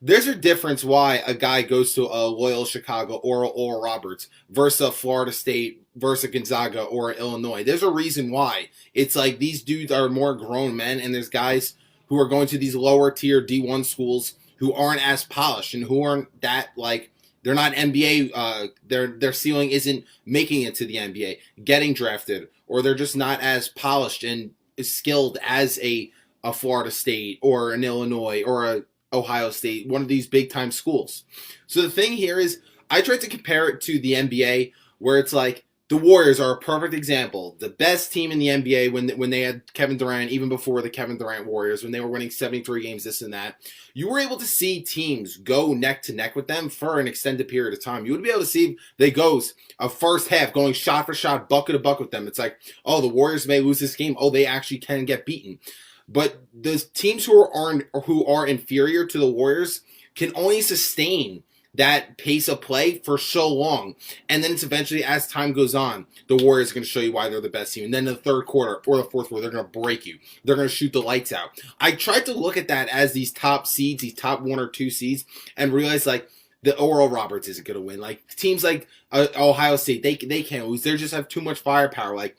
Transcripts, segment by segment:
there's a difference why a guy goes to a Loyola-Chicago or a Oral Roberts versus a Florida State versus a Gonzaga or Illinois. There's a reason why. It's like these dudes are more grown men, and there's guys who are going to these lower tier D1 schools who aren't as polished and who aren't that like they're not NBA. Their ceiling isn't making it to the NBA, getting drafted, or they're just not as polished and skilled as a Florida State or an Illinois or a Ohio State, one of these big time schools. So the thing here is, I tried to compare it to the NBA, where it's like the Warriors are a perfect example. The best team in the NBA when they had Kevin Durant, even before the Kevin Durant Warriors, when they were winning 73 games, this and that, you were able to see teams go neck to neck with them for an extended period of time. You would be able to see they goes a first half going shot for shot, bucket to bucket with them. It's like, oh, the Warriors may lose this game. Oh, they actually can get beaten. But the teams who are inferior to the Warriors can only sustain that pace of play for so long. And then it's eventually, as time goes on, the Warriors are going to show you why they're the best team. And then in the third quarter or the fourth quarter, they're going to break you. They're going to shoot the lights out. I tried to look at that as these top seeds, these top 1 or 2 seeds, and realize like the Oral Roberts isn't going to win. Like teams like Ohio State, they can't lose. They just have too much firepower. Like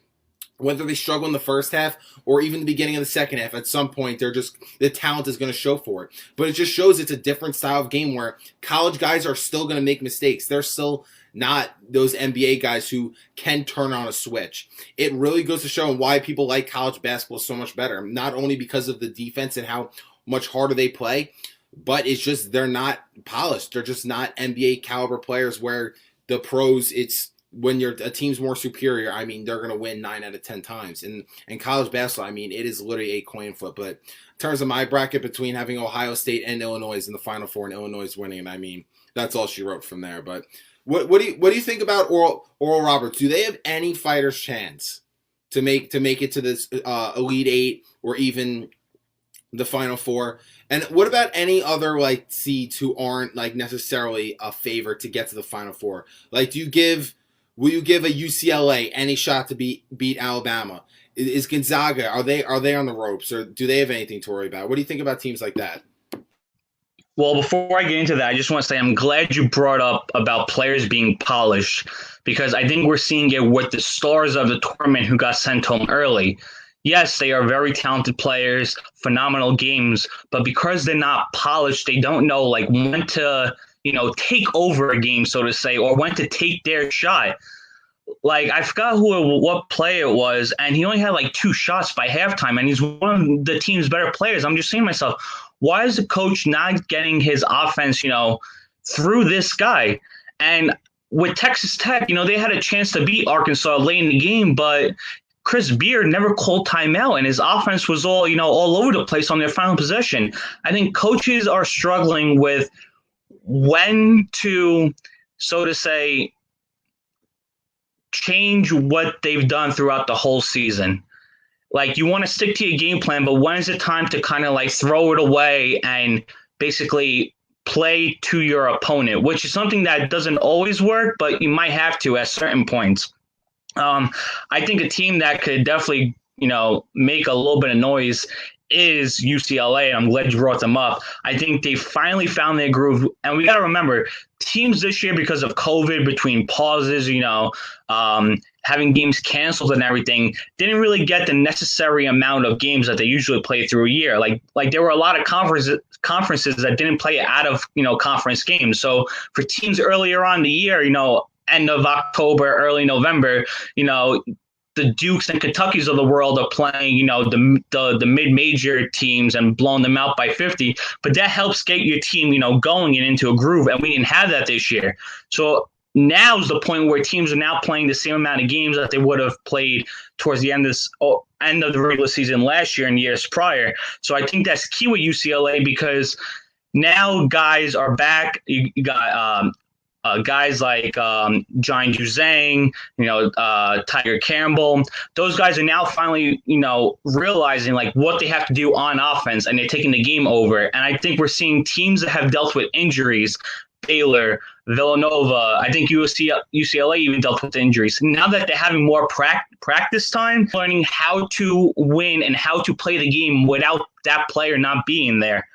whether they struggle in the first half or even the beginning of the second half, at some point the talent is going to show for it. But it just shows it's a different style of game where college guys are still going to make mistakes. They're still not those NBA guys who can turn on a switch. It really goes to show why people like college basketball so much better. Not only because of the defense and how much harder they play, but it's just they're not polished. They're just not NBA caliber players where the pros, it's when a team's more superior, I mean, they're going to win 9 out of 10 times. And college basketball, I mean, it is literally a coin flip. But in terms of my bracket between having Ohio State and Illinois in the Final Four and Illinois winning, and I mean, that's all she wrote from there. But what do you think about Oral Roberts? Do they have any fighter's chance to make it to this Elite Eight or even the Final Four? And what about any other like seeds who aren't like necessarily a favorite to get to the Final Four? Like, will you give a UCLA any shot to beat Alabama? Is Gonzaga, are they on the ropes, or do they have anything to worry about? What do you think about teams like that? Well, before I get into that, I just want to say I'm glad you brought up about players being polished, because I think we're seeing it with the stars of the tournament who got sent home early. Yes, they are very talented players, phenomenal games, but because they're not polished, they don't know like when to take over a game, so to say, or when to take their shot. Like, I forgot what play it was, and he only had like 2 shots by halftime, and he's one of the team's better players. I'm just saying to myself, why is the coach not getting his offense, through this guy? And with Texas Tech, they had a chance to beat Arkansas late in the game, but Chris Beard never called timeout, and his offense was all over the place on their final possession. I think coaches are struggling with when to, so to say, change what they've done throughout the whole season. Like, you want to stick to your game plan, but when is it time to kind of like throw it away and basically play to your opponent, which is something that doesn't always work, but you might have to at certain points. I think a team that could definitely, make a little bit of noise is UCLA, and I'm glad you brought them up. I think they finally found their groove. And we got to remember, teams this year, because of COVID, between pauses, having games canceled and everything, didn't really get the necessary amount of games that they usually play through a year. Like there were a lot of conferences that didn't play out of, conference games. So for teams earlier on in the year, end of October, early November, the Dukes and Kentuckys of the world are playing, the mid-major teams and blowing them out by 50. But that helps get your team, going and into a groove. And we didn't have that this year. So now's the point where teams are now playing the same amount of games that they would have played towards the end of the regular season last year and years prior. So I think that's key with UCLA, because now guys are back. You got guys like John Juzang, Tiger Campbell. Those guys are now finally, realizing like what they have to do on offense, and they're taking the game over. And I think we're seeing teams that have dealt with injuries, Baylor, Villanova, I think UCLA even dealt with injuries. Now that they're having more practice time, learning how to win and how to play the game without that player not being there.